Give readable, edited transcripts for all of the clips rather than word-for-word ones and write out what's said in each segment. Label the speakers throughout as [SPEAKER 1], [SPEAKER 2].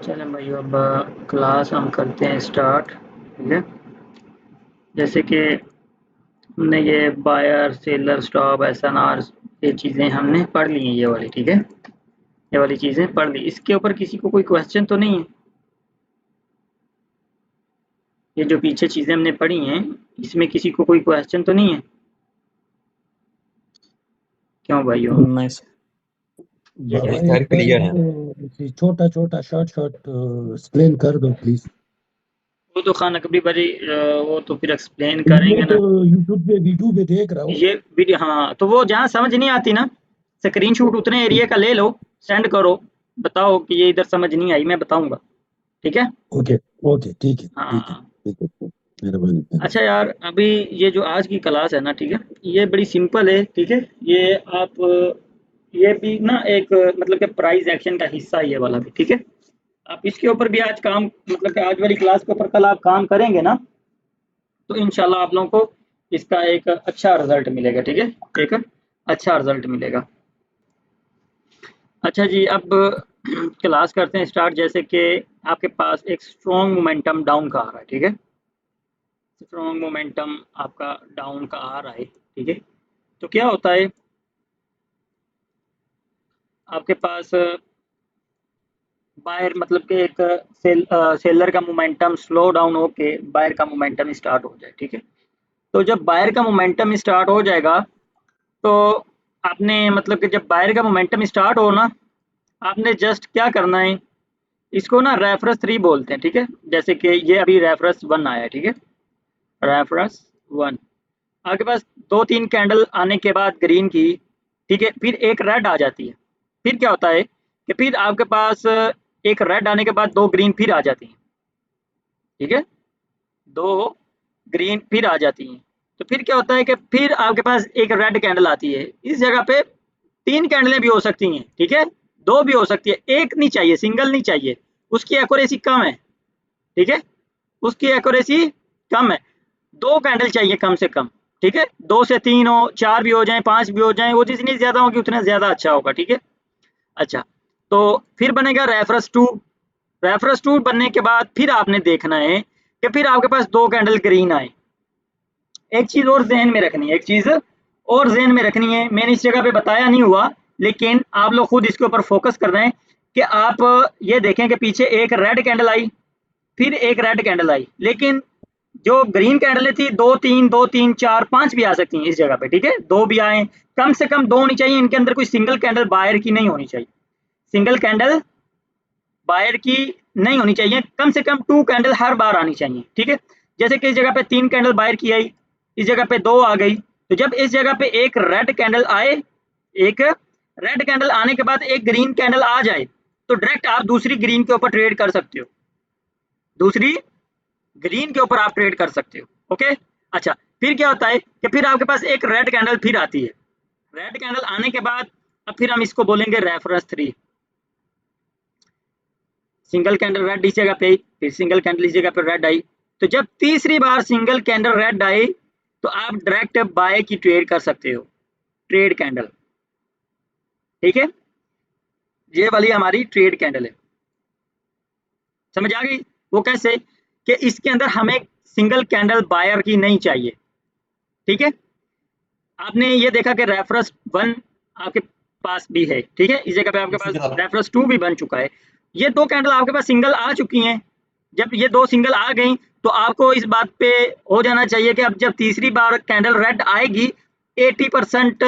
[SPEAKER 1] चलें भाई, अब क्लास हम करते हैं स्टार्ट। ठीक है, जैसे कि हमने ये बायर, सेलर, स्टॉप, एसएनआर, ये चीज़ें हमने पढ़ ली हैं, ये वाली। ठीक है, ये वाली चीज़ें पढ़ ली। इसके ऊपर किसी को कोई क्वेश्चन तो नहीं है? ये जो पीछे चीज़ें हमने पढ़ी हैं, इसमें किसी को कोई क्वेश्चन तो नहीं है? क्यों भाइयों?
[SPEAKER 2] नहीं सर,
[SPEAKER 1] ये
[SPEAKER 3] बाबा
[SPEAKER 2] सारे
[SPEAKER 3] एक बार
[SPEAKER 2] क्लियर है।
[SPEAKER 3] छोटा छोटा शॉर्ट शॉर्ट एक्सप्लेन कर दो प्लीज।
[SPEAKER 1] वो तो खान अकबरी भाई, वो तो फिर एक्सप्लेन
[SPEAKER 3] मैं
[SPEAKER 1] करेंगे
[SPEAKER 3] तो
[SPEAKER 1] ना।
[SPEAKER 3] यूट्यूब पे वीडियो पे देख रहा हूँ।
[SPEAKER 1] ये वीडियो, हाँ, तो वो जहाँ समझ नहीं आती ना, स्क्रीनशॉट उतने एरिया का ले लो, सेंड करो, बताओ कि ये इधर समझ नहीं आई, मैं बताऊंगा। ठीक है।
[SPEAKER 3] ओके ओके, ठीक है ठीक है
[SPEAKER 1] हाँ।
[SPEAKER 3] ठीक है, मेहरबानी
[SPEAKER 1] अच्छा
[SPEAKER 3] मेहरबानी।
[SPEAKER 1] यार, अभी ये जो आज की क्लास है ना, ठीक है, ये बड़ी सिंपल है। ठीक है, ये आप ये भी ना एक मतलब कि प्राइज एक्शन का हिस्सा है ये वाला भी। ठीक है, आप इसके ऊपर भी आज काम, मतलब कि आज वाली क्लास के ऊपर कल आप काम करेंगे ना, तो इंशाल्लाह आप लोगों को इसका एक अच्छा रिजल्ट मिलेगा। ठीक है, एक अच्छा रिजल्ट मिलेगा। अच्छा जी, अब क्लास करते हैं स्टार्ट। जैसे कि आपके पास एक स्ट्रॉन्ग मोमेंटम डाउन का आ रहा है। ठीक है, स्ट्रॉन्ग मोमेंटम आपका डाउन का आ रहा है। ठीक है, तो क्या होता है, आपके पास बायर मतलब कि एक सेलर का मोमेंटम स्लो डाउन होके बायर का मोमेंटम स्टार्ट हो जाए। ठीक है, तो जब बायर का मोमेंटम स्टार्ट हो जाएगा, तो आपने मतलब कि जब बायर का मोमेंटम स्टार्ट हो ना, आपने जस्ट क्या करना है, इसको ना रेफरेंस 3 बोलते हैं। ठीक है, जैसे कि ये अभी रेफरेंस 1 आया है। ठीक है, रेफरेंस 1, आपके पास 2-3 कैंडल आने के बाद ग्रीन की, ठीक है, फिर एक रेड आ जाती है। फिर क्या होता है कि फिर आपके पास एक रेड आने के बाद 2 ग्रीन फिर आ जाती हैं। ठीक है, 2 ग्रीन फिर आ जाती हैं। तो फिर क्या होता है कि फिर आपके पास एक रेड कैंडल आती है। इस जगह पे 3 कैंडलें भी हो सकती हैं। ठीक है, 2 भी हो सकती है, एक नहीं चाहिए, सिंगल नहीं चाहिए, उसकी एक्यूरेसी कम है। ठीक है, उसकी एक्यूरेसी कम है, 2 कैंडल चाहिए कम से कम। ठीक है, 2 से 3 हो, 4 भी हो जाए, 5 भी हो जाए, वो जितनी ज्यादा होगी उतना ज्यादा अच्छा होगा। ठीक है, अच्छा, तो फिर बनेगा रेफरेंस 2। रेफरेंस 2 बनने के बाद फिर आपने देखना है कि फिर आपके पास 2 कैंडल ग्रीन आए। एक चीज और जहन में रखनी है, एक चीज और जहन में रखनी है, मैंने इस जगह पे बताया नहीं हुआ, लेकिन आप लोग खुद इसके ऊपर फोकस कर रहे हैं कि आप ये देखें कि पीछे एक रेड कैंडल आई, फिर एक रेड कैंडल आई, लेकिन जो ग्रीन कैंडल थी 2 3 4 5 भी आ सकती हैं इस जगह पे। ठीक है, 2 भी आए, कम से कम 2 होनी चाहिए, इनके अंदर कोई सिंगल कैंडल बायर की नहीं होनी चाहिए, सिंगल कैंडल बायर की नहीं होनी चाहिए, कम से कम 2 कैंडल हर बार आनी चाहिए। ठीक है, जैसे कि इस जगह पे 3 कैंडल बायर की आई, इस जगह पे 2 आ गई, तो जब इस जगह पे एक रेड कैंडल आए, एक रेड कैंडल आने के बाद एक ग्रीन कैंडल आ जाए, तो डायरेक्ट आप दूसरी ग्रीन के ऊपर ट्रेड कर सकते हो, दूसरी ग्रीन के ऊपर आप ट्रेड कर सकते हो। ओके, अच्छा, फिर क्या होता है कि फिर आपके पास एक रेड कैंडल फिर आती है। रेड कैंडल आने के बाद अब फिर हम इसको बोलेंगे रेफरेंस 3। सिंगल कैंडल रेड इस जगह पे आई, फिर सिंगल कैंडल इस जगह पे रेड आई, तो जब तीसरी बार सिंगल कैंडल रेड आई, तो आप डायरेक्ट बाय की ट्रेड कर सकते हो, ट्रेड कैंडल। ठीक है, ये वाली हमारी ट्रेड कैंडल है, समझ आ गई? वो कैसे कि इसके अंदर हमें सिंगल कैंडल बायर की नहीं चाहिए। ठीक है, आपने ये देखा कि रेफरेंस 1 आपके पास भी है। ठीक है, इस जगह पे आपके पास रेफरेंस 2 भी बन चुका है, ये 2 कैंडल आपके पास सिंगल आ चुकी हैं। जब ये 2 सिंगल आ गई, तो आपको इस बात पे हो जाना चाहिए कि अब जब तीसरी बार कैंडल रेड आएगी, 80%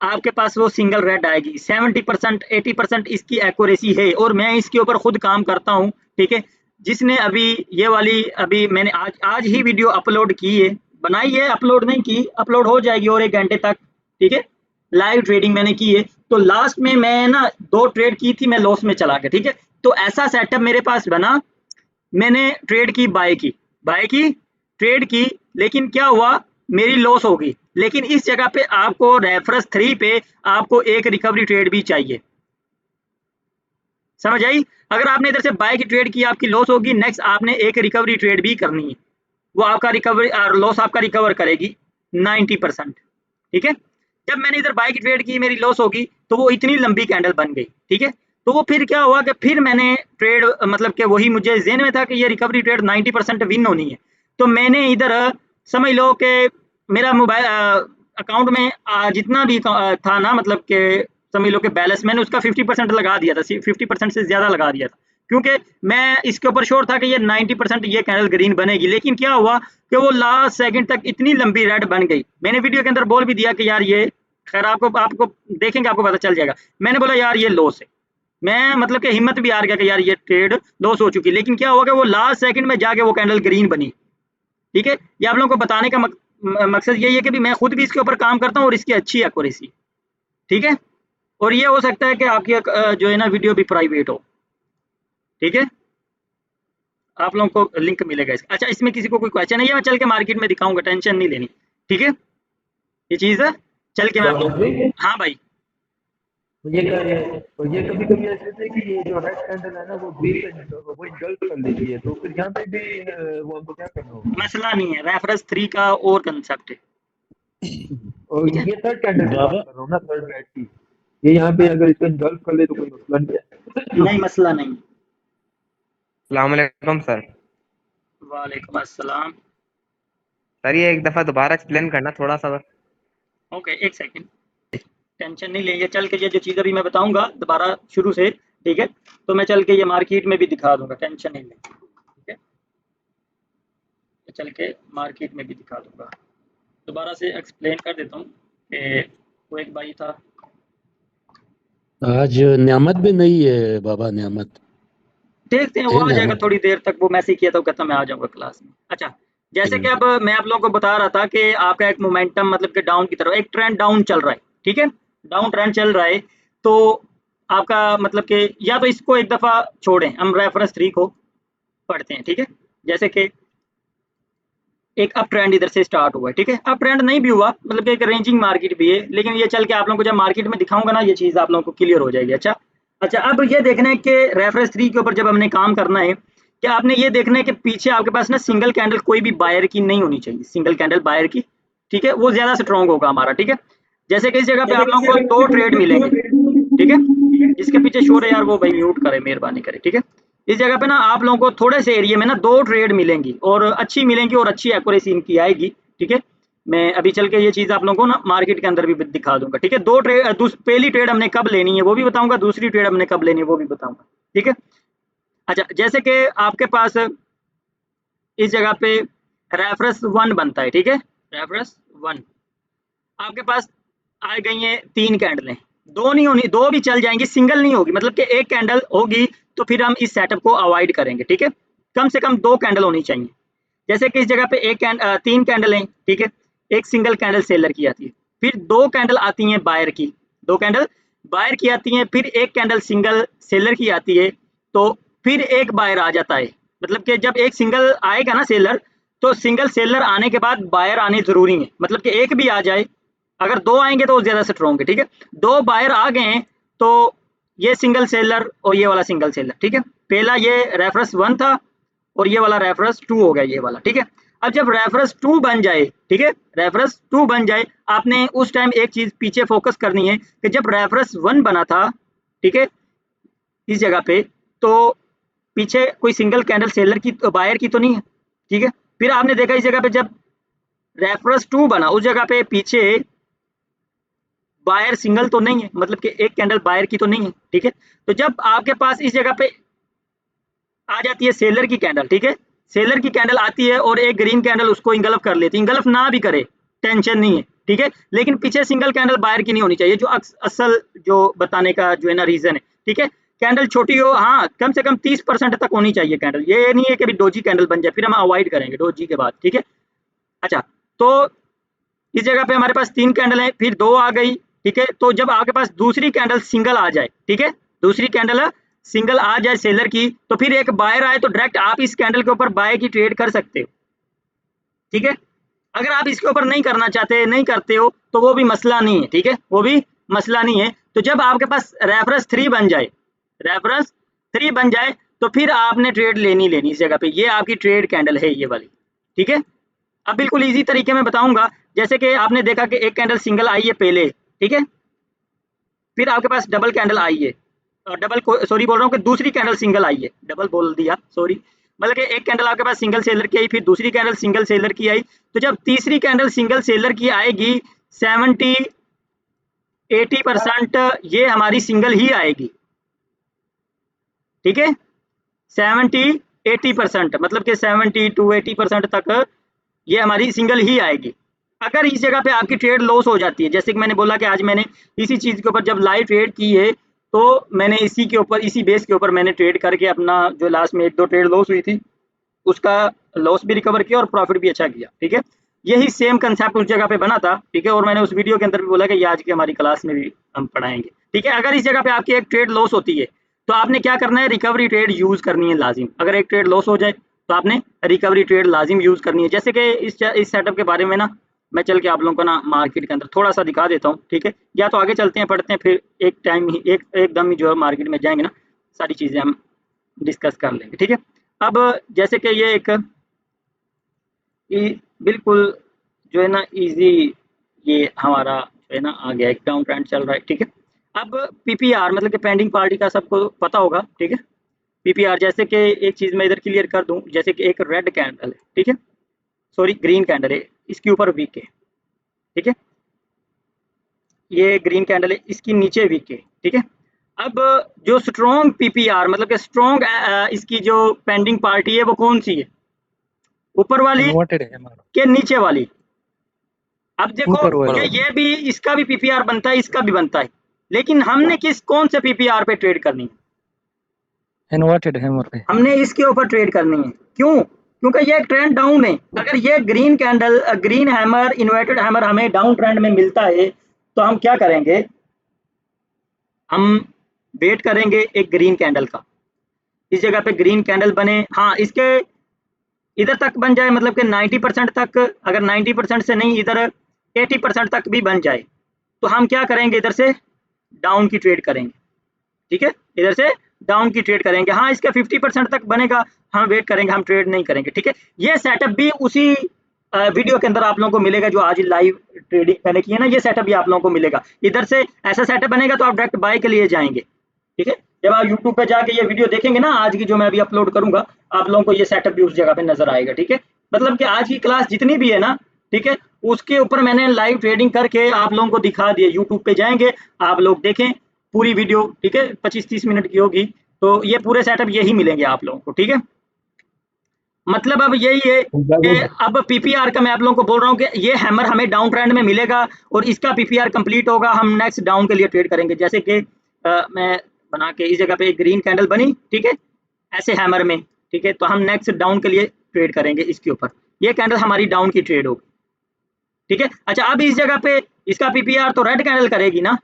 [SPEAKER 1] आपके पास वो सिंगल रेड आएगी, 70% 80% इसकी एक्यूरेसी है, और मैं इसके ऊपर खुद काम करता हूँ। ठीक है, जिसने अभी ये वाली अभी मैंने आज आज ही वीडियो अपलोड की है, बनाई है, अपलोड नहीं की, अपलोड हो जाएगी और 1 घंटे तक। ठीक है, लाइव ट्रेडिंग मैंने की है, तो लास्ट में मैं ना 2 ट्रेड की थी, मैं लॉस में चला गया। ठीक है, तो ऐसा सेटअप मेरे पास बना, मैंने ट्रेड की, बाय की, ट्रेड की, लेकिन क्या हुआ, मेरी लॉस होगी। लेकिन इस जगह पे आपको रेफरेंस 3 पे आपको एक रिकवरी ट्रेड भी चाहिए, समझ आई? अगर आपने इधर से बाय की ट्रेड की, आपकी लॉस होगी, नेक्स्ट आपने एक रिकवरी ट्रेड भी करनी है, वो आपका रिकवरी लॉस आपका रिकवर करेगी 90%। ठीक है, जब मैंने इधर बाय की ट्रेड की, मेरी लॉस होगी, तो वो इतनी लंबी कैंडल बन गई। ठीक है, तो वो फिर क्या हुआ कि फिर मैंने ट्रेड मतलब कि वही मुझे ज़हन में था कि ये रिकवरी ट्रेड 90% विन होनी है। तो मैंने इधर समझ लो कि मेरा मोबाइल अकाउंट में जितना भी था ना, मतलब कि समझ लो कि बैलेंस मैंने उसका 50% लगा दिया था, 50% से ज़्यादा लगा दिया था, क्योंकि मैं इसके ऊपर श्योर था कि ये 90% ये कैंडल ग्रीन बनेगी। लेकिन क्या हुआ कि वो लास्ट सेकंड तक इतनी लंबी रेड बन गई। मैंने वीडियो के अंदर बोल भी दिया कि यार ये, खैर आपको आपको देखेंगे आपको पता चल जाएगा। मैंने बोला यार ये लॉस है, मैं मतलब कि हिम्मत भी हार गया कि यार ये ट्रेड लॉस हो चुकी है। लेकिन क्या हुआ कि वो लास्ट सेकंड में जाके वो कैंडल ग्रीन बनी। ठीक है, ये आप लोगों को बताने का मकसद यही है कि भी मैं खुद भी इसके ऊपर काम करता हूँ और इसकी अच्छी एक्यूरेसी। ठीक है, और ये हो सकता है कि आपकी जो है ना वीडियो भी प्राइवेट हो। ठीक है, आप लोगों को लिंक मिलेगा इसका। अच्छा, इसमें किसी को कोई क्वेश्चन है या मैं चल के मार्केट में दिखाऊंगा, टेंशन नहीं लेनी। ठीक है, ये चीज़ है, चल के मैं आप
[SPEAKER 2] जी,
[SPEAKER 1] लोग, हाँ भाई।
[SPEAKER 2] तो ये कभी कभी ऐसे होता है कि ये जो रेड कैंडल है ना वो ग्रीन पे वो इंगल्फ कर लेती है, तो फिर यहाँ पे भी वो हमको क्या करना होगा?
[SPEAKER 1] मसला नहीं है, रेफरेंस 3 का और कंसेप्ट है।
[SPEAKER 2] और
[SPEAKER 1] ठीक है,
[SPEAKER 2] ये थर्ड कैंडल की बात
[SPEAKER 3] बाबा
[SPEAKER 2] कर रहा हूँ ना, थर्ड रेड की। ये यहाँ पे अगर इसको इंगल्फ कर ले तो कोई मसला नहीं है।
[SPEAKER 1] नहीं मसला नहीं।
[SPEAKER 4] अस्सलाम वालेकुम सर।
[SPEAKER 1] वालेकुम अस्सलाम।
[SPEAKER 4] सर ये एक दफ़ा दोबारा एक्सप्लेन करना थोड़ा सा।
[SPEAKER 1] ओके, एक सेकंड, टेंशन नहीं लेंगे, चल के ये जो चीज़ अभी मैं बताऊंगा दोबारा शुरू से। ठीक है, तो मैं चल के ये मार्केट में भी दिखा दूंगा, टेंशन नहीं लेंगे। ठीक है, चल के मार्केट में भी दिखा दूंगा, दोबारा से एक्सप्लेन कर देता हूँ कि वो एक भाई था।
[SPEAKER 3] आज न्यामत भी नहीं है बाबा, न्यामत
[SPEAKER 1] देखते हैं, वो
[SPEAKER 3] है
[SPEAKER 1] आ जाएगा
[SPEAKER 3] न्यामत।
[SPEAKER 1] थोड़ी देर तक, वो मैसेज किया था, वो कहता मैं आ जाऊंगा क्लास में। अच्छा, जैसे कि अब मैं आप लोगों को बता रहा था कि आपका एक मोमेंटम मतलब कि डाउन की तरफ एक ट्रेंड डाउन चल रहा है। ठीक है, डाउन ट्रेंड चल रहा है, तो आपका मतलब कि या तो इसको एक दफ़ा छोड़ें, हम रेफरेंस 3 को पढ़ते हैं। ठीक है, जैसे कि एक अप ट्रेंड इधर से स्टार्ट हुआ है। ठीक है, अप ट्रेंड नहीं भी हुआ, मतलब कि एक रेंजिंग मार्केट भी है, लेकिन ये चल के आप लोगों को जब मार्केट में दिखाऊंगा ना, ये चीज़ आप लोगों को क्लियर हो जाएगी। अच्छा अच्छा, अब ये देखना है कि रेफरेंस 3 के ऊपर जब हमने काम करना है, कि आपने ये देखना है कि पीछे आपके पास ना सिंगल कैंडल कोई भी बायर की नहीं होनी चाहिए, सिंगल कैंडल बायर की। ठीक है, वो ज़्यादा स्ट्रॉन्ग होगा हमारा। ठीक है, जैसे कि इस जगह पे आप लोगों को 2 ट्रेड मिलेंगे। ठीक है, जिसके पीछे शोर है यार वो भाई म्यूट करे, मेहरबानी करे। ठीक है, इस जगह पे ना आप लोगों को थोड़े से एरिया में ना 2 ट्रेड मिलेंगी और अच्छी मिलेंगी और अच्छी एक्यूरेसी इनकी आएगी। ठीक है, मैं अभी चल के ये चीज़ आप लोगों को ना मार्केट के अंदर भी दिखा दूंगा। ठीक है, 2 ट्रेड, पहली ट्रेड हमने कब लेनी है वो भी बताऊंगा, दूसरी ट्रेड हमने कब लेनी है वो भी बताऊंगा। ठीक है, अच्छा, जैसे कि आपके पास इस जगह पे रेफरेंस 1 बनता है। ठीक है, रेफरेंस 1 आपके पास आ गई हैं 3 कैंडलें, 2 नहीं होनी, 2 भी चल जाएंगी, सिंगल नहीं होगी, मतलब कि एक कैंडल होगी तो फिर हम इस सेटअप को अवॉइड करेंगे। ठीक है, कम से कम 2 कैंडल होनी चाहिए। जैसे कि इस जगह पे 3 कैंडल हैं। ठीक है, एक सिंगल कैंडल सेलर की आती है, फिर 2 कैंडल आती हैं बायर की, 2 कैंडल बायर की आती हैं, फिर एक कैंडल सिंगल सेलर की आती है, तो फिर एक बायर आ जाता है। मतलब कि जब एक सिंगल आएगा ना सेलर, तो सिंगल सेलर आने के बाद बायर आने जरूरी है, मतलब कि एक भी आ जाए, अगर 2 आएंगे तो ज्यादा स्ट्रॉन्ग है। ठीक है, 2 बायर आ गए हैं तो ये सिंगल सेलर और ये वाला सिंगल सेलर। ठीक है, पहला ये रेफरेंस 1 था और ये वाला रेफरेंस 2 हो गया, ये वाला। ठीक है, अब जब रेफरेंस 2 बन जाए, ठीक है, रेफरेंस 2 बन जाए, आपने उस टाइम एक चीज पीछे फोकस करनी है कि जब रेफरेंस 1 बना था, ठीक है, इस जगह पे, तो पीछे कोई सिंगल कैंडल सेलर की तो बायर की तो नहीं है। ठीक है, फिर आपने देखा इस जगह पे जब रेफरेंस 2 बना, उस जगह पे पीछे बायर सिंगल तो नहीं है, मतलब कि एक कैंडल बायर की तो नहीं है। ठीक है, तो जब आपके पास इस जगह पे आ जाती है सेलर की कैंडल, ठीक है, सेलर की कैंडल आती है और एक ग्रीन कैंडल उसको इंगल्फ कर लेती है, इंगल्फ ना भी करे टेंशन नहीं है। ठीक है, लेकिन पीछे सिंगल कैंडल बायर की नहीं होनी चाहिए, जो असल जो बताने का जो है ना रीजन है। ठीक है, कैंडल छोटी हो, हाँ, कम से कम 30% तक होनी चाहिए कैंडल, ये नहीं है कि डोजी कैंडल बन जाए, फिर हम अवॉइड करेंगे डोजी के बाद। ठीक है, अच्छा, तो इस जगह पे हमारे पास 3 कैंडल है, फिर 2 आ गई। ठीक है, तो जब आपके पास दूसरी कैंडल सिंगल आ जाए, ठीक है, दूसरी कैंडल सिंगल आ जाए सेलर की, तो फिर एक बायर आए तो डायरेक्ट आप इस कैंडल के ऊपर बाय की ट्रेड कर सकते हो। ठीक है, अगर आप इसके ऊपर नहीं करना चाहते, नहीं करते हो, तो वो भी मसला नहीं है। ठीक है, वो भी मसला नहीं है। तो जब आपके पास रेफरेंस 3 बन जाए, रेफरेंस 3 बन जाए, तो फिर आपने ट्रेड लेनी इस जगह पे, ये आपकी ट्रेड कैंडल है ये वाली। ठीक है, अब बिल्कुल इजी तरीके में बताऊंगा, जैसे कि आपने देखा कि एक कैंडल सिंगल आई है पहले। ठीक है, फिर आपके पास डबल कैंडल आई है, डबल सॉरी बोल रहा हूँ कि दूसरी कैंडल सिंगल आई है, डबल बोल दिया सॉरी, मतलब कि एक कैंडल आपके पास सिंगल सेलर की आई, फिर दूसरी कैंडल सिंगल सेलर की आई, तो जब तीसरी कैंडल सिंगल सेलर की आएगी 70-80% ये हमारी सिंगल ही आएगी, ठीक है। 70-80% मतलब कि 70-80% तक ये हमारी सिंगल ही आएगी। अगर इस जगह पे आपकी ट्रेड लॉस हो जाती है, जैसे कि मैंने बोला कि आज मैंने इसी चीज के ऊपर जब लाइव ट्रेड की है, तो मैंने इसी के ऊपर, इसी बेस के ऊपर मैंने ट्रेड करके अपना जो लास्ट में 1-2 ट्रेड लॉस हुई थी उसका लॉस भी रिकवर किया और प्रॉफिट भी अच्छा किया, ठीक है। यही सेम कंसेप्ट उस जगह पे बना था, ठीक है, और मैंने उस वीडियो के अंदर भी बोला कि ये आज की हमारी क्लास में भी हम पढ़ाएंगे, ठीक है। अगर इस जगह पे आपकी एक ट्रेड लॉस होती है तो आपने क्या करना है, रिकवरी ट्रेड यूज करनी है लाजिम। अगर एक ट्रेड लॉस हो जाए तो आपने रिकवरी ट्रेड लाजिम यूज करनी है। जैसे कि इस सेटअप के बारे में ना मैं चल के आप लोगों को ना मार्केट के अंदर थोड़ा सा दिखा देता हूँ, ठीक है, या तो आगे चलते हैं पढ़ते हैं, फिर एक टाइम ही एकदम ही जो है मार्केट में जाएंगे ना, सारी चीजें हम डिस्कस कर लेंगे, ठीक है। अब जैसे कि ये एक बिल्कुल जो है ना इजी, ये हमारा जो है ना आ गया, एक डाउन ट्रेंड चल रहा है, ठीक है। अब पीपीआर मतलब कि पेंडिंग पार्टी का सबको पता होगा, ठीक है। पीपीआर जैसे कि एक चीज मैं इधर क्लियर कर दूं, जैसे कि एक रेड कैंडल है, ठीक है, सॉरी ग्रीन कैंडल है, इसके ऊपर वीक है, ठीक है, ये ग्रीन कैंडल है, इसकी नीचे वीक है, ठीक है। अब जो स्ट्रॉन्ग पीपीआर मतलब कि स्ट्रॉन्ग इसकी जो पेंडिंग पार्टी है वो कौन सी है, ऊपर वाली
[SPEAKER 3] इन्वर्टेड है हमारा,
[SPEAKER 1] के नीचे वाली। अब देखो
[SPEAKER 3] ऊपर
[SPEAKER 1] कि
[SPEAKER 3] वाला,
[SPEAKER 1] ये भी, इसका भी पीपीआर बनता है, इसका भी बनता है, लेकिन हमने कौन से पीपीआर पे ट्रेड करनी है,
[SPEAKER 3] इन्वर्टेड है हमारे।
[SPEAKER 1] हमने इसके ऊपर ट्रेड करनी है। क्यों? क्योंकि ये ट्रेंड डाउन है। अगर ये green candle, green hammer, inverted hammer हमें डाउन ट्रेंड में मिलता है तो हम क्या करेंगे, हम वेट करेंगे एक ग्रीन कैंडल का, इस जगह पे ग्रीन कैंडल बने, हाँ इसके इधर तक बन जाए, मतलब कि 90% तक, अगर 90% से नहीं इधर 80% तक भी बन जाए तो हम क्या करेंगे, इधर से डाउन की ट्रेड करेंगे, ठीक है, इधर से डाउन की ट्रेड करेंगे। हाँ इसका 50% तक बनेगा, हम वेट करेंगे, हम ट्रेड नहीं करेंगे, ठीक है। ये सेटअप भी उसी वीडियो के अंदर आप लोगों को मिलेगा जो आज लाइव ट्रेडिंग मैंने की है ना, ये सेटअप भी आप लोगों को मिलेगा। इधर से ऐसा सेटअप बनेगा तो आप डायरेक्ट बाय के लिए जाएंगे, ठीक है। जब आप यूट्यूब पे जाके ये वीडियो देखेंगे ना, आज की जो मैं अभी अपलोड करूंगा, आप लोगों को ये सेटअप भी उस जगह पे नजर आएगा, ठीक है। मतलब कि आज की क्लास जितनी भी है ना, ठीक है, उसके ऊपर मैंने लाइव ट्रेडिंग करके आप लोगों को दिखा दिया। यूट्यूब पे जाएंगे, आप लोग देखें पूरी वीडियो, ठीक है, 25-30 मिनट की होगी, तो ये पूरे सेटअप यही मिलेंगे आप लोगों को, ठीक है। मतलब अब यही है कि अब पीपीआर का मैं आप लोगों को बोल रहा हूँ कि ये हैमर हमें डाउन ट्रेंड में मिलेगा और इसका पीपीआर कंप्लीट होगा, हम नेक्स्ट डाउन के लिए ट्रेड करेंगे। जैसे कि मैं बना के इस जगह पे एक ग्रीन कैंडल बनी, ठीक है, ऐसे हैमर में, ठीक है, तो हम नेक्स्ट डाउन के लिए ट्रेड करेंगे इसके ऊपर, ये कैंडल हमारी डाउन की ट्रेड होगी, ठीक है। अच्छा अब इस जगह पे इसका पीपीआर तो रेड कैंडल करेगी ना,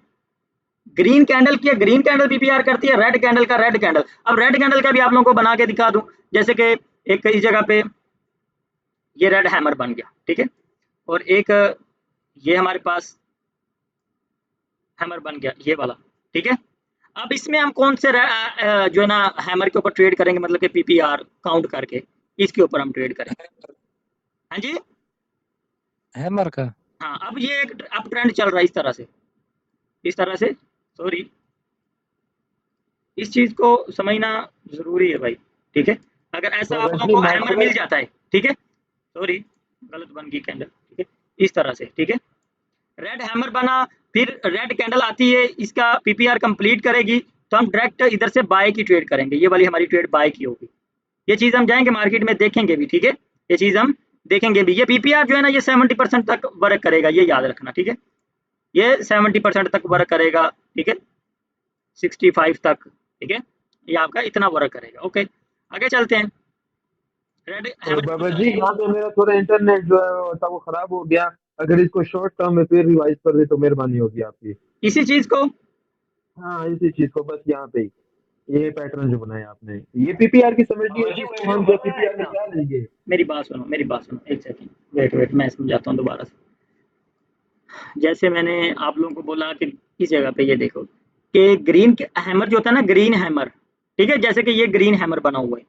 [SPEAKER 1] ग्रीन कैंडल की ग्रीन कैंडल पीपीआर करती है, रेड कैंडल का रेड कैंडल। अब रेड कैंडल का भी आप लोगों को बना के दिखा दूं, जैसे कि एक इस जगह पे ये रेड हैमर बन गया, ठीक है, और एक ये हमारे पास हैमर बन गया ये वाला, ठीक है। अब इसमें हम कौन से जो है ना हैमर के ऊपर ट्रेड करेंगे, मतलब कि पीपीआर काउंट करके इसके ऊपर हम ट्रेड करेंगे। हाँ जी,
[SPEAKER 3] हैमर का।
[SPEAKER 1] हाँ अब ये एक अप ट्रेंड चल रहा है इस तरह से, इस तरह से, सॉरी इस चीज को समझना जरूरी है भाई, ठीक है। अगर ऐसा आप लोगों को हैमर मिल जाता है, ठीक है, सॉरी गलत बन गई कैंडल, ठीक है, इस तरह से, ठीक है, रेड हैमर बना, फिर रेड कैंडल आती है, इसका पीपीआर कंप्लीट करेगी तो हम डायरेक्ट इधर से बाय की ट्रेड करेंगे, ये वाली हमारी ट्रेड बाय की होगी। ये चीज हम जाएंगे मार्केट में देखेंगे भी, ठीक है, ये चीज हम देखेंगे भी। ये पीपीआर जो है ना ये 70% तक वर्क करेगा, ये याद रखना, ठीक है, ये 70% तक वर्क करेगा, ठीक है, 65 तक, ठीक है, ये आपका इतना वर्क करेगा। ओके आगे चलते हैं। रेड
[SPEAKER 2] तो बाबा जी यहाँ पे मेरा थोड़ा इंटरनेट जो है था वो खराब हो गया, अगर इसको शॉर्ट टर्म में फिर रिवाइज कर दे तो मेहरबानी होगी आपकी।
[SPEAKER 1] इसी चीज को,
[SPEAKER 2] हाँ इसी चीज को बस यहाँ पे ये पैटर्न जो बनाया आपने, ये पीपीआर की समझ नहीं है, इसको हम जो पीपीआर में क्या लेंगे।
[SPEAKER 1] मेरी बात सुनो, मेरी बात सुनो, एक सेकंड, वेट वेट मैं समझाता हूँ दोबारा से। जैसे मैंने आप लोगों को बोला कि इस जगह पे ये देखो कि ग्रीन हैमर जो होता है ना, ग्रीन हैमर, ठीक है, जैसे कि ये ग्रीन हैमर बना हुआ है,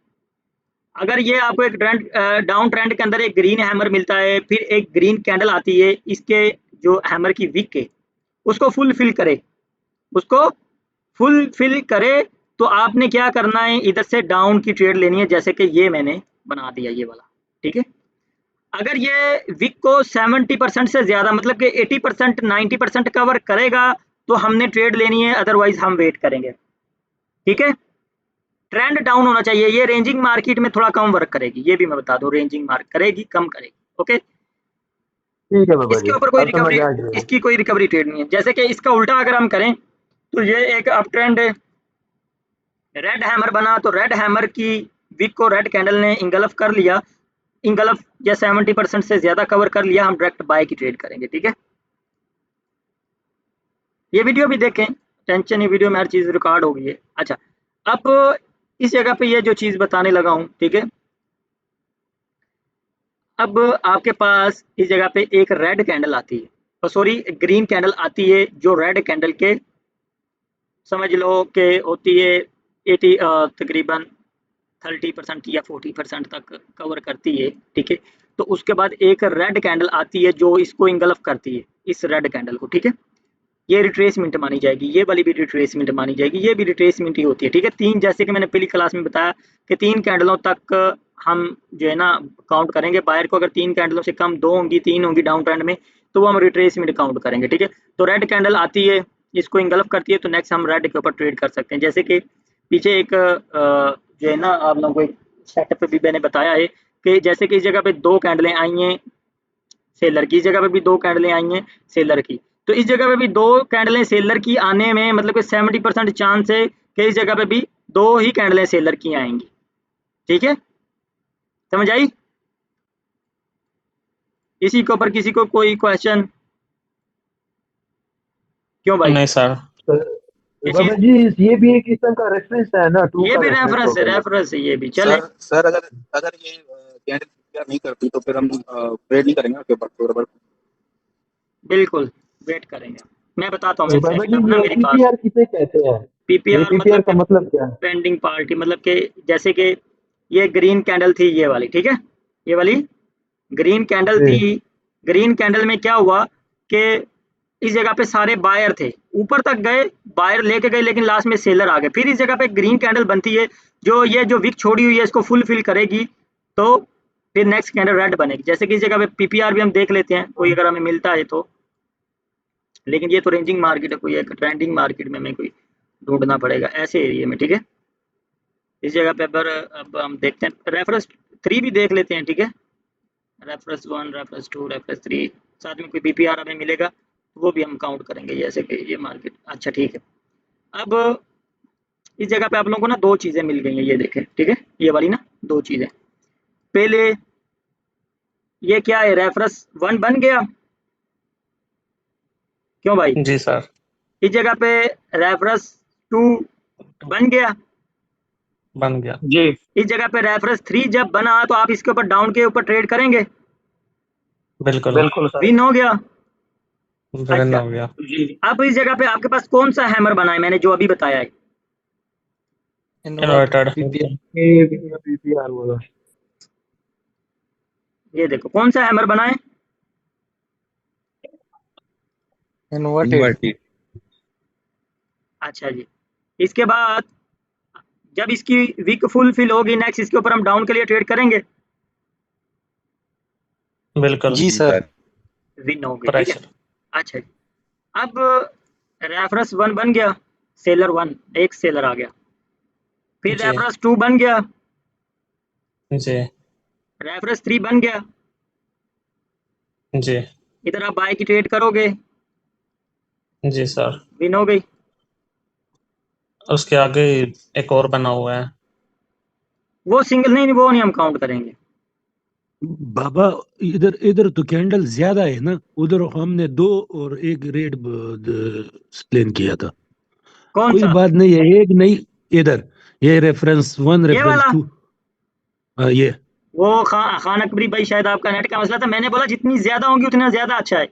[SPEAKER 1] अगर ये आपको एक ट्रेंड डाउन ट्रेंड के अंदर एक ग्रीन हैमर मिलता है, फिर एक ग्रीन कैंडल आती है, इसके जो हैमर की विक है उसको फुलफिल करे, उसको फुलफिल करे तो आपने क्या करना है, इधर से डाउन की ट्रेड लेनी है, जैसे कि ये मैंने बना दिया ये वाला, ठीक है। अगर ये विक को 70% से ज्यादा मतलब कि 80% 90% कवर करेगा तो हमने ट्रेड लेनी है, अदरवाइज हम वेट करेंगे, ठीक है। ट्रेंड डाउन होना चाहिए, ये रेंजिंग मार्केट में थोड़ा कम वर्क करेगी, ये भी मैं बता दूं, रेंजिंग मार्क करेगी, कम करेगी, ओके।
[SPEAKER 2] ठीक है बाबा
[SPEAKER 1] इसके
[SPEAKER 2] जी,
[SPEAKER 1] ऊपर कोई
[SPEAKER 2] अब समझ
[SPEAKER 1] रिकवरी,
[SPEAKER 2] आ गया।
[SPEAKER 1] इसकी कोई रिकवरी ट्रेड नहीं है। जैसे कि इसका उल्टा अगर हम करें तो ये एक अप ट्रेंड है, रेड हैमर बना, तो रेड हैमर की विक को रेड कैंडल ने इंगल्फ कर लिया, इंगल्फ या 70% से ज्यादा कवर कर लिया, हम डायरेक्ट बाय की ट्रेड करेंगे, ठीक है। ये वीडियो भी देखें, टेंशन, ये वीडियो में हर चीज रिकॉर्ड हो गई है। अच्छा, अब इस जगह पे ये जो चीज बताने लगा हूं, ठीक है। अब आपके पास इस जगह पे एक रेड कैंडल आती है, तो सॉरी ग्रीन कैंडल आती है, जो रेड कैंडल के समझ लो कि होती है 80 तकरीबन 30% या 40% तक कवर करती है, ठीक है। तो उसके बाद एक रेड कैंडल आती है जो इसको इंगल्फ करती है, इस रेड कैंडल को, ठीक है। ये रिट्रेसमेंट मानी जाएगी, ये वाली भी रिट्रेसमेंट मानी जाएगी, ये भी रिट्रेसमेंट ही होती है, ठीक है। तीन, जैसे कि मैंने पहली क्लास में बताया कि 3 कैंडलों तक हम जो है ना काउंट करेंगे, बायर को अगर 3 कैंडलों से कम 2 होंगी 3 होंगी डाउन ट्रेंड में, तो वो हम रिट्रेसमेंट काउंट करेंगे, ठीक है। तो रेड कैंडल आती है, इसको इंगल्फ करती है, तो नेक्स्ट हम रेड के ऊपर ट्रेड कर सकते हैं। जैसे कि पीछे एक जो है ना आप लोगों को एक सेटअप भी मैंने बताया है कि जैसे कि इस जगह पे 2 कैंडलें आई हैं सेलर की, इस जगह पे भी 2 कैंडलें आई हैं सेलर की, तो इस जगह पे भी 2 कैंडलें सेलर की आने में मतलब कि 70% चांस है कि इस जगह पे भी 2 ही कैंडलें सेलर की आएंगी, ठीक है। समझ आई? इसी के ऊपर किसी को कोई क्वेश्चन? क्यों भाई?
[SPEAKER 4] नहीं सर।
[SPEAKER 1] ये
[SPEAKER 2] बाबा
[SPEAKER 1] चीज,
[SPEAKER 2] जी, ये भी एक किस्म का रेफरेंस है ना, टू
[SPEAKER 1] ये
[SPEAKER 2] का
[SPEAKER 1] भी
[SPEAKER 2] रेफरेंस हो
[SPEAKER 1] रेफरेंस है,
[SPEAKER 2] गया।
[SPEAKER 1] रेफरेंस है ये भी, चले।
[SPEAKER 5] सर सर अगर अगर ये कैंडल क्लियर नहीं करती तो फिर हम ट्रेड नहीं करेंगे उसके ऊपर तो रबर।
[SPEAKER 1] बिल्कुल वेट करेंगे, मैं बताता हूँ,
[SPEAKER 2] तो
[SPEAKER 1] मैं
[SPEAKER 2] बाबा जी,
[SPEAKER 1] सेटअप ना
[SPEAKER 2] ये
[SPEAKER 1] मेरे पास।
[SPEAKER 2] पीपीआर किसे कहते हैं? ये
[SPEAKER 1] पीपीआर
[SPEAKER 2] पीपीआर
[SPEAKER 1] मतलब
[SPEAKER 2] का
[SPEAKER 1] कि
[SPEAKER 2] मतलब क्या है?
[SPEAKER 1] पेंडिंग पार्टी, मतलब कि जैसे कि ये ग्रीन कैंडल थी ये वाली, ठीक है, ये वाली ग्रीन कैंडल
[SPEAKER 2] जी।
[SPEAKER 1] थी। ग्रीन कैंडल में क्या हुआ कि इस जगह पे सारे बायर थे, ऊपर तक गए, बायर लेके गए, लेकिन लास्ट में सेलर आ गए। फिर इस जगह पे ग्रीन कैंडल बनती है, जो ये जो विक छोड़ी हुई है इसको फुलफिल करेगी, तो फिर नेक्स्ट कैंडल रेड बनेगी। जैसे कि इस जगह पे पीपीआर भी हम देख लेते हैं, कोई अगर हमें मिलता है तो, लेकिन ये तो रेंजिंग मार्केट है, कोई एक ट्रेंडिंग मार्केट में हमें कोई ढूंढना पड़ेगा ऐसे एरिया में, ठीक है। इस जगह पे अब हम देखते हैं रेफरेंस 3 भी देख लेते हैं, ठीक है। रेफरेंस 1, रेफरेंस 2, रेफरेंस 3, साथ में कोई पीपीआर हमें मिलेगा तो वो भी हम काउंट करेंगे, जैसे कि ये मार्केट। अच्छा ठीक है, अब इस जगह पे आप लोगों को ना 2 चीज़ें मिल गई हैं, ये देखें, ठीक है, ये वाली ना 2 चीज़ें। पहले ये क्या है, रेफरेंस 1 बन गया, क्यों भाई?
[SPEAKER 4] जी सर।
[SPEAKER 1] इस जगह पे रेफरेंस 2 बन गया,
[SPEAKER 4] बन गया।
[SPEAKER 5] जी
[SPEAKER 1] इस जगह पे रेफरेंस 3 जब बना तो आप इसके ऊपर डाउन के ऊपर ट्रेड करेंगे,
[SPEAKER 4] बिल्कुल।
[SPEAKER 5] बिल्कुल सर।
[SPEAKER 1] विन हो गया।
[SPEAKER 4] विन
[SPEAKER 1] अच्छा,
[SPEAKER 4] हो गया।
[SPEAKER 5] जी
[SPEAKER 1] अब इस जगह पे आपके पास कौन सा हैमर बना है, मैंने जो अभी बताया है,
[SPEAKER 4] इन्वर्टेड।
[SPEAKER 2] ये पीपीआर बोला।
[SPEAKER 1] ये देखो कौन सा हैमर बना है,
[SPEAKER 4] इन्वर्टेड।
[SPEAKER 1] अच्छा जी। इसके बाद जब इसकी वीक फुलफिल होगी, नेक्स्ट इसके ऊपर हम डाउन के लिए ट्रेड करेंगे,
[SPEAKER 4] बिल्कुल।
[SPEAKER 6] जी सर।
[SPEAKER 1] विन हो गई, ठीक है।
[SPEAKER 4] प्रेशर।
[SPEAKER 1] अच्छा जी, अब रेफरेंस 1 बन गया, सेलर 1, एक सेलर आ गया। फिर
[SPEAKER 4] जी
[SPEAKER 1] रेफरेंस 2 बन गया,
[SPEAKER 4] जी
[SPEAKER 1] रेफरेंस 3 बन गया,
[SPEAKER 4] जी
[SPEAKER 1] इधर आप बाय की ट्रेड करोगे,
[SPEAKER 4] जी सर।
[SPEAKER 1] विन हो गई।
[SPEAKER 4] उसके आगे एक और बना हुआ है।
[SPEAKER 1] वो सिंगल नहीं, वो नहीं हम काउंट करेंगे।
[SPEAKER 3] बाबा इधर इधर तो कैंडल ज्यादा है ना, उधर हमने 2 और एक रेड एक्सप्लेन किया था।
[SPEAKER 1] कौन
[SPEAKER 3] कोई
[SPEAKER 1] सा?
[SPEAKER 3] बात नहीं है, एक नहीं, इधर ये रेफरेंस 1
[SPEAKER 1] ये
[SPEAKER 3] रेफरेंस
[SPEAKER 1] वाला?
[SPEAKER 3] 2, ये
[SPEAKER 1] वो खान अकबरी भाई, शायद आपका नेट का मसला था, मैंने बोला जितनी ज्यादा होंगी उतना ज्यादा अच्छा है।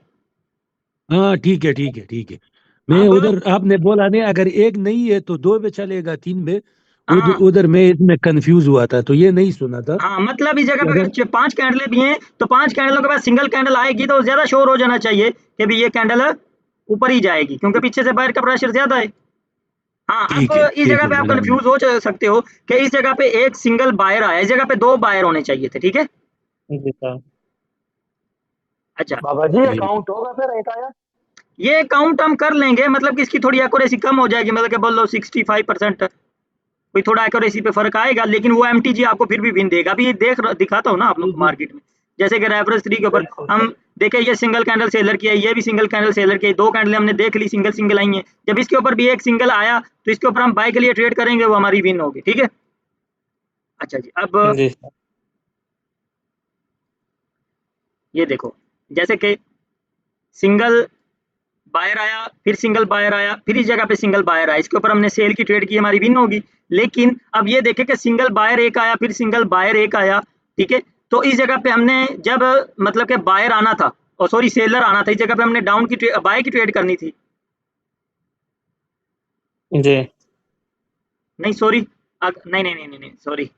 [SPEAKER 3] हाँ ठीक है ठीक है ठीक है। मैं
[SPEAKER 1] अब
[SPEAKER 3] उधर आपने बोला नहीं, अगर एक नहीं है तो 2 पे चलेगा, 3 में। उधर
[SPEAKER 1] हाँ
[SPEAKER 3] उधर मैं इसमें कंफ्यूज हुआ था, तो ये नहीं सुना था
[SPEAKER 1] हाँ, मतलब इस जगह
[SPEAKER 3] कि
[SPEAKER 1] पे
[SPEAKER 3] अगर
[SPEAKER 1] अगर 5 कैंडलें भी हैं तो 5 कैंडलों के बाद सिंगल कैंडल आएगी तो ज्यादा शोर हो जाना चाहिए कि भी ये कैंडल ऊपर ही जाएगी, क्योंकि पीछे से बाहर का प्रेशर ज्यादा है। हाँ,
[SPEAKER 3] ठीक
[SPEAKER 1] अब
[SPEAKER 3] है
[SPEAKER 1] इस जगह पे आप
[SPEAKER 3] मैडम।
[SPEAKER 1] कंफ्यूज हो सकते हो कि इस जगह पे एक सिंगल बायर आया, इस जगह पे 2 बायर होने चाहिए थे, ठीक है?
[SPEAKER 4] जी सर।
[SPEAKER 1] अच्छा,
[SPEAKER 2] बाबा जी अकाउंट होगा फिर एक आया।
[SPEAKER 1] ये काउंट हम कर लेंगे, मतलब कि इसकी थोड़ी एक्यूरेसी कम हो जाएगी, मतलब कि बोल लो 65% कोई थोड़ा एक्यूरेसी पे फ़र्क आएगा, लेकिन वो एमटीजी आपको फिर भी विन देगा। अभी ये दिखाता हूँ ना आप
[SPEAKER 2] जी
[SPEAKER 1] लोग को
[SPEAKER 2] जी
[SPEAKER 1] मार्केट में, जैसे कि रेफरेंस 3 के ऊपर
[SPEAKER 2] बिल्कुल
[SPEAKER 1] हम देखें, ये सिंगल कैंडल सेलर की है, ये भी सिंगल कैंडल सेलर की है, 2 कैंडल हमने देख ली सिंगल सिंगल आई हैं। जब इसके ऊपर भी एक सिंगल आया तो इसके ऊपर हम बाय के लिए ट्रेड करेंगे, वो हमारी विन होगी, ठीक है? अच्छा जी, अब
[SPEAKER 4] जी सर।
[SPEAKER 1] ये देखो, जैसे कि सिंगल बायर आया, फिर सिंगल बायर आया, फिर इस जगह पे सिंगल बायर आया, इसके ऊपर हमने सेल की ट्रेड की, हमारी विन होगी। लेकिन अब ये देखें कि सिंगल बायर एक आया, फिर सिंगल बायर एक आया, ठीक है? तो इस जगह पे हमने जब मतलब कि बायर आना था, और सॉरी सेलर आना था, इस जगह पे हमने डाउन की बाय की ट्रेड करनी थी।
[SPEAKER 4] जी
[SPEAKER 1] नहीं सॉरी, नहीं नहीं नहीं नहीं सॉरी,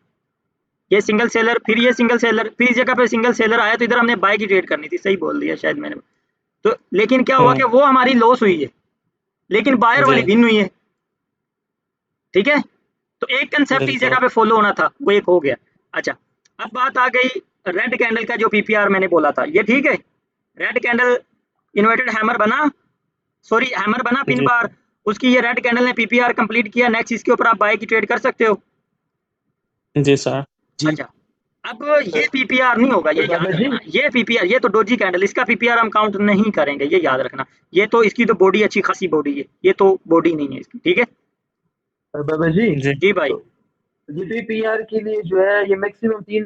[SPEAKER 1] ये सिंगल सेलर, फिर ये सिंगल सेलर, फिर इस जगह पे सिंगल सेलर आया, तो इधर हमने बाय की ट्रेड करनी थी, सही बोल दिया शायद मैंने। तो लेकिन क्या हुआ कि वो हमारी लॉस हुई है, लेकिन बायर वाली
[SPEAKER 4] जी
[SPEAKER 1] विन हुई है, ठीक है? तो एक कंसेप्ट इस
[SPEAKER 4] बिल्कुल।
[SPEAKER 1] जगह पे फॉलो होना था, वो एक हो गया। अच्छा, अब बात आ गई रेड कैंडल का, जो पीपीआर मैंने बोला था, ये ठीक है? रेड कैंडल इन्वर्टेड हैमर बना, सॉरी हैमर बना पिन
[SPEAKER 4] जी
[SPEAKER 1] बार, उसकी ये रेड कैंडल ने पीपीआर कंप्लीट किया, नेक्स्ट इसके ऊपर आप बाय की ट्रेड कर सकते हो।
[SPEAKER 4] जी सर।
[SPEAKER 3] जी
[SPEAKER 1] अच्छा, अब ये पीपीआर नहीं होगा, ये
[SPEAKER 2] बाबा
[SPEAKER 1] याद
[SPEAKER 2] जी
[SPEAKER 1] रखना, ये पीपीआर, ये तो डोजी कैंडल, इसका पीपीआर हम काउंट नहीं करेंगे, ये याद रखना। ये तो इसकी तो बॉडी अच्छी खासी बॉडी है, ये तो बॉडी नहीं है इसकी, ठीक है?
[SPEAKER 2] बाबा जी
[SPEAKER 4] जी
[SPEAKER 1] जी भाई।
[SPEAKER 2] तो ये पीआर के लिए जो है ये मैक्सिमम 3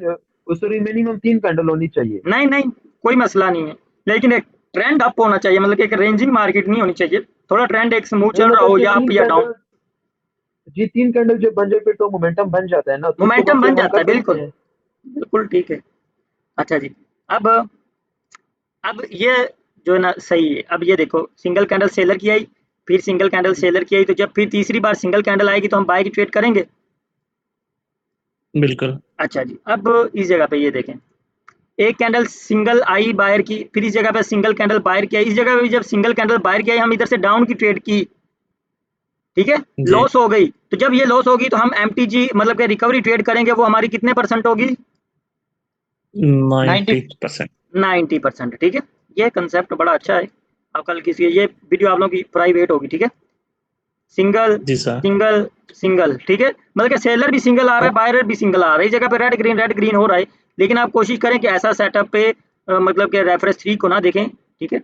[SPEAKER 2] सॉरी मिनिमम 3 कैंडल होनी चाहिए।
[SPEAKER 1] नहीं नहीं, कोई मसला नहीं है, लेकिन एक ट्रेंड अप होना चाहिए, मतलब कि एक रेंजिंग मार्केट नहीं होनी चाहिए, थोड़ा ट्रेंड एक स्मूथ
[SPEAKER 2] नहीं
[SPEAKER 1] चल रहा
[SPEAKER 2] मतलब
[SPEAKER 1] हो,
[SPEAKER 2] कि
[SPEAKER 1] या अप
[SPEAKER 2] तीन
[SPEAKER 1] या डाउन।
[SPEAKER 2] कैंडल जी 3 कैंडल जब बन जाए फिर तो मोमेंटम बन जाता है ना, तो उसको
[SPEAKER 1] मोमेंटम
[SPEAKER 2] फिर
[SPEAKER 1] बन
[SPEAKER 2] हम
[SPEAKER 1] जाता है,
[SPEAKER 2] कर सकते
[SPEAKER 1] बिल्कुल
[SPEAKER 2] हैं।
[SPEAKER 1] बिल्कुल ठीक है। अच्छा जी, अब अब ये जो है ना सही है, अब ये देखो सिंगल कैंडल सेलर की आई, फिर सिंगल कैंडल सेलर की आई, तो जब फिर तीसरी बार सिंगल कैंडल आएगी तो हम बाय की ट्रेड करेंगे।
[SPEAKER 4] बिल्कुल।
[SPEAKER 1] अच्छा जी, अब इस जगह पे ये देखें, एक कैंडल सिंगल आई बायर की, फिर इस जगह पे सिंगल कैंडल बायर की आई, इस जगह पे भी जब सिंगल कैंडल बायर की आई, हम इधर से डाउन की ट्रेड की, ठीक है?
[SPEAKER 4] जी
[SPEAKER 1] लॉस हो गई, तो जब ये लॉस होगी तो हम एमटीजी मतलब कि रिकवरी ट्रेड करेंगे, वो हमारी कितने परसेंट होगी?
[SPEAKER 4] 90%।
[SPEAKER 1] 90%, ठीक है? ये कंसेप्ट बड़ा अच्छा है, आप कल किसी ये वीडियो आप लोगों की प्राइवेट होगी, ठीक है? सिंगल
[SPEAKER 4] जी सर।
[SPEAKER 1] सिंगल सिंगल, ठीक है? मतलब कि सेलर भी सिंगल आ रहा है, बायर भी सिंगल आ रहा है, इस जगह पे रेड ग्रीन हो रहा है, लेकिन आप कोशिश करें कि ऐसा सेटअप पे मतलब कि रेफरेंस 3 को ना देखें, ठीक है?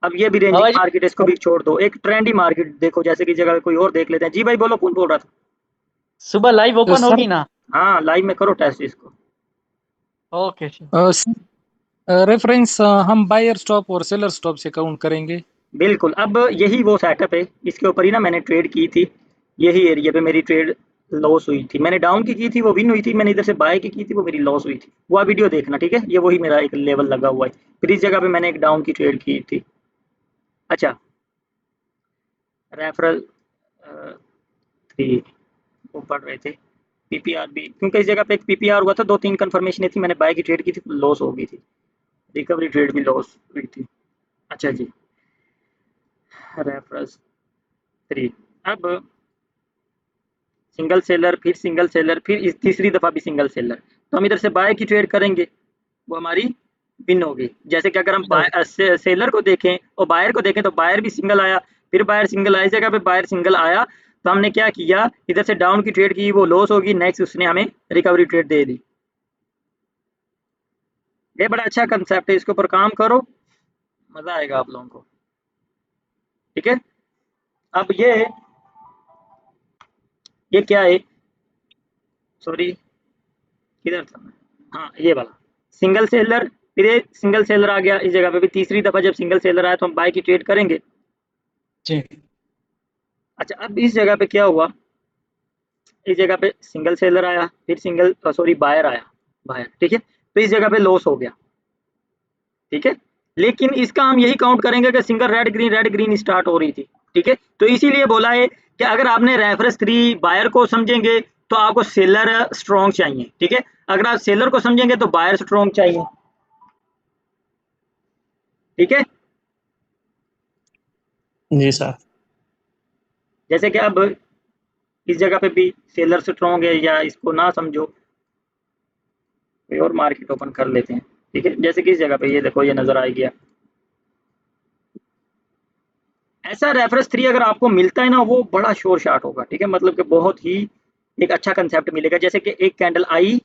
[SPEAKER 1] अब ये भी रेंजिंग
[SPEAKER 6] बाबा जी
[SPEAKER 1] मार्केट है, इसको भी छोड़ दो, एक ट्रेंडी मार्केट देखो, जैसे कि जगह कोई और देख लेते हैं। जी भाई बोलो, कौन बोल रहा था?
[SPEAKER 6] सुबह लाइव
[SPEAKER 7] तो
[SPEAKER 6] ओपन
[SPEAKER 7] सर
[SPEAKER 6] होगी ना?
[SPEAKER 1] हाँ, लाइव में करो टेस्ट इसको।
[SPEAKER 6] Okay sir.
[SPEAKER 7] रेफरेंस हम बायर स्टॉप और सेलर स्टॉप से काउंट करेंगे।
[SPEAKER 1] बिल्कुल, अब यही वो सेटअप है, इसके ऊपर ही ना मैंने ट्रेड की थी, यही एरिया पे मेरी ट्रेड लॉस हुई थी, मैंने डाउन की थी वो विन हुई थी, मैंने इधर से बाय की थी वो मेरी लॉस हुई थी, वो वीडियो देखना, ठीक है? ये वही मेरा एक लेवल लगा हुआ है, फिर इस जगह पे मैंने एक डाउन की ट्रेड की थी। अच्छा, रेफरल 3 वो पढ़ रहे थे, पीपीआर भी, क्योंकि इस जगह पे एक पीपीआर हुआ था, 2-3 कंफर्मेशन थी, मैंने बाय की ट्रेड की थी, लॉस हो गई थी, रिकवरी ट्रेड भी लॉस हुई थी। अच्छा जी, रेफरल्स 3, अब सिंगल सेलर, फिर सिंगल सेलर, फिर इस तीसरी दफा भी सिंगल सेलर, तो हम इधर से बाय की ट्रेड करेंगे, वो हमारी विन होगी। जैसे कि अगर हम सेलर को देखें और बायर को देखें, तो बायर भी सिंगल आया, फिर बायर सिंगल आया, इस जगह पे बायर सिंगल आया, तो हमने क्या किया, इधर से डाउन की ट्रेड की, वो लॉस होगी, नेक्स्ट उसने हमें रिकवरी ट्रेड दे दी। ये बड़ा अच्छा कंसेप्ट है, इसके ऊपर काम करो, मजा आएगा आप लोगों को, ठीक है? अब ये क्या है, सॉरी किधर था मैं? हाँ, ये वाला सिंगल सेलर, फिर ये सिंगल सेलर आ गया, इस जगह पे भी तीसरी दफा जब सिंगल सेलर आया तो हम बाय की ट्रेड करेंगे।
[SPEAKER 7] जी
[SPEAKER 1] अच्छा, अब इस जगह पे क्या हुआ, इस जगह पे सिंगल सेलर आया, फिर सिंगल सॉरी बायर आया, बायर, ठीक है? तो इस जगह पे लॉस हो गया, ठीक है? लेकिन इसका हम यही काउंट करेंगे कि सिंगल रेड ग्रीन स्टार्ट हो रही थी, ठीक है? तो इसीलिए बोला है कि अगर आपने रेफरेंस 3 बायर को समझेंगे तो आपको सेलर स्ट्रॉन्ग चाहिए, ठीक है? अगर आप सेलर को समझेंगे तो बायर स्ट्रॉन्ग चाहिए, ठीक है?
[SPEAKER 4] जी सर।
[SPEAKER 1] जैसे कि अब इस जगह पे भी सेलर स्ट्रॉन्ग है, या इसको ना समझो, कोई और मार्केट ओपन कर लेते हैं, ठीक है। जैसे कि इस जगह पे ये देखो, ये नजर आ गया। ऐसा रेफरेंस 3 अगर आपको मिलता है ना, वो बड़ा श्योर शॉट होगा, ठीक है, मतलब कि बहुत ही एक अच्छा कंसेप्ट मिलेगा। जैसे कि एक कैंडल आई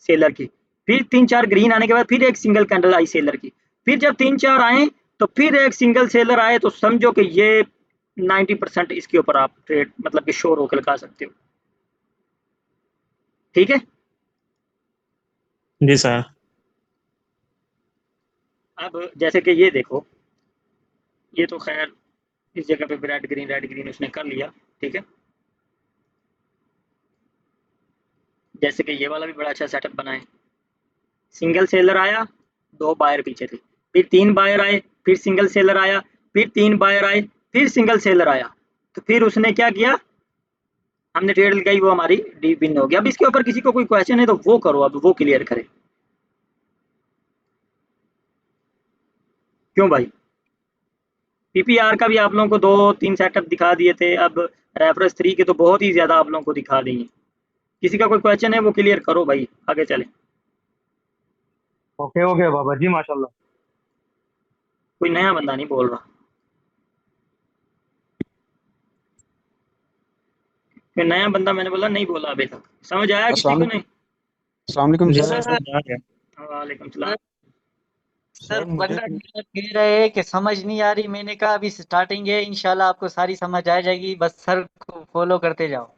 [SPEAKER 1] सेलर की, फिर 3-4 ग्रीन आने के बाद फिर एक सिंगल कैंडल आई सेलर की, फिर जब 3-4 आए तो फिर एक सिंगल सेलर आए, तो समझो कि ये 90% इसके ऊपर आप ट्रेड मतलब कि श्योर होकर लगा सकते हो, ठीक है।
[SPEAKER 6] जी सर।
[SPEAKER 1] अब जैसे कि ये देखो, ये तो खैर इस जगह पे रेड ग्रीन उसने कर लिया, ठीक है। जैसे कि ये वाला भी बड़ा अच्छा सेटअप बना है, सिंगल सेलर आया, 2 बायर पीछे थे, फिर 3 बायर आए, फिर सिंगल सेलर आया, फिर 3 बायर आए, फिर सिंगल सेलर आया, तो फिर उसने क्या किया, हमने ट्रेड लगाई, वो हमारी डी विन हो गया। अब इसके ऊपर किसी को कोई क्वेश्चन है तो वो करो, अब वो क्लियर करें। क्यों भाई, पीपीआर का भी आप लोगों को 2-3 सेटअप दिखा दिए थे, अब रेफरेंस 3 के तो बहुत ही ज्यादा आप लोगों को दिखा देंगे। किसी का कोई क्वेश्चन है वो क्लियर करो भाई, आगे चले।
[SPEAKER 2] ओके ओके बाबा जी, माशाल्लाह।
[SPEAKER 1] कोई नया बंदा नहीं बोल रहा, कोई नया बंदा मैंने बोला नहीं बोला अभी तक। समझ आया किसी को? नहीं।
[SPEAKER 5] अस्सलाम वालेकुम
[SPEAKER 6] जी
[SPEAKER 5] सर।
[SPEAKER 6] सर, समझ आ गया।
[SPEAKER 1] वालेकुम सलाम।
[SPEAKER 6] सर
[SPEAKER 2] मुझे
[SPEAKER 6] बंदा कह रहे हैं कि समझ नहीं आ रही। मैंने कहा अभी स्टार्टिंग है, इंशाल्लाह आपको सारी समझ आ जाएगी, बस सर को फॉलो करते जाओ।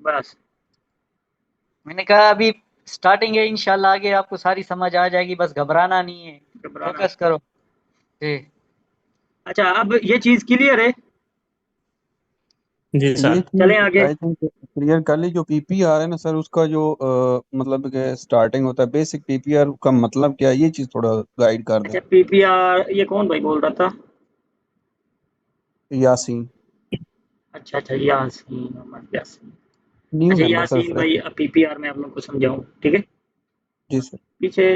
[SPEAKER 1] बस
[SPEAKER 6] मैंने कहा अभी स्टार्टिंग है, इंशाल्लाह आगे आपको सारी समझ आ जाएगी, बस घबराना नहीं है,
[SPEAKER 1] घबराना।
[SPEAKER 6] फोकस करो। जी
[SPEAKER 1] अच्छा, अब ये चीज क्लियर है,
[SPEAKER 6] जी
[SPEAKER 5] ये
[SPEAKER 6] सर।
[SPEAKER 1] चलें
[SPEAKER 5] चीज
[SPEAKER 1] आगे।
[SPEAKER 5] आई थिंक क्लियर कर ली। जो पीपीआर है ना सर, उसका जो मतलब कि स्टार्टिंग होता है, बेसिक पीपीआर का मतलब क्या है, ये चीज थोड़ा गाइड कर दें।
[SPEAKER 1] अच्छा, पीपीआर ये कौन भाई बोल रहा था?
[SPEAKER 5] यासीन।
[SPEAKER 1] अच्छा अच्छा, यासीन, मोहम्मद यासीन।
[SPEAKER 5] न्यू
[SPEAKER 1] अच्छा
[SPEAKER 5] मेंबर सर,
[SPEAKER 1] यासीन
[SPEAKER 5] फ्रेश।
[SPEAKER 1] भाई, अब पीपीआर में आप लोगों को समझाऊं, ठीक है।
[SPEAKER 5] जी सर।
[SPEAKER 1] पीछे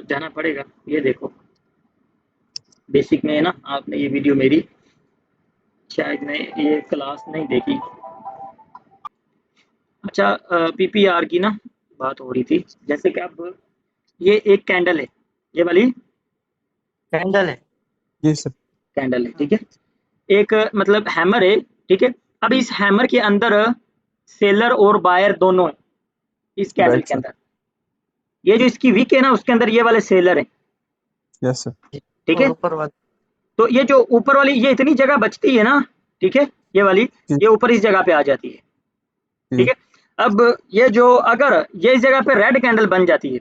[SPEAKER 1] जाना पड़ेगा। ये देखो, बेसिक में है ना, आपने ये वीडियो मेरी शायद मैं ये क्लास नहीं देखी। अच्छा, पीपीआर की ना बात हो रही थी। जैसे कि अब ये एक कैंडल है, ये वाली
[SPEAKER 6] कैंडल है।
[SPEAKER 5] जी सर।
[SPEAKER 1] कैंडल है, ठीक है। एक मतलब हैमर है, ठीक है। अब इस हैमर के अंदर सेलर और बायर दोनों है, इस कैंडल
[SPEAKER 5] राइट
[SPEAKER 1] के
[SPEAKER 5] सर।
[SPEAKER 1] अंदर। ये जो इसकी विक है ना, उसके अंदर ये वाले सेलर है,
[SPEAKER 5] यस सर।
[SPEAKER 1] ठीक
[SPEAKER 6] और
[SPEAKER 1] है।
[SPEAKER 6] ऊपर वाला।
[SPEAKER 1] तो ये जो ऊपर वाली ये इतनी जगह बचती है ना, ठीक है, ये वाली,
[SPEAKER 5] जी
[SPEAKER 1] ये ऊपर इस जगह पे आ जाती है, ठीक
[SPEAKER 5] जी।
[SPEAKER 1] है। अब ये जो अगर ये इस जगह पे रेड कैंडल बन जाती है,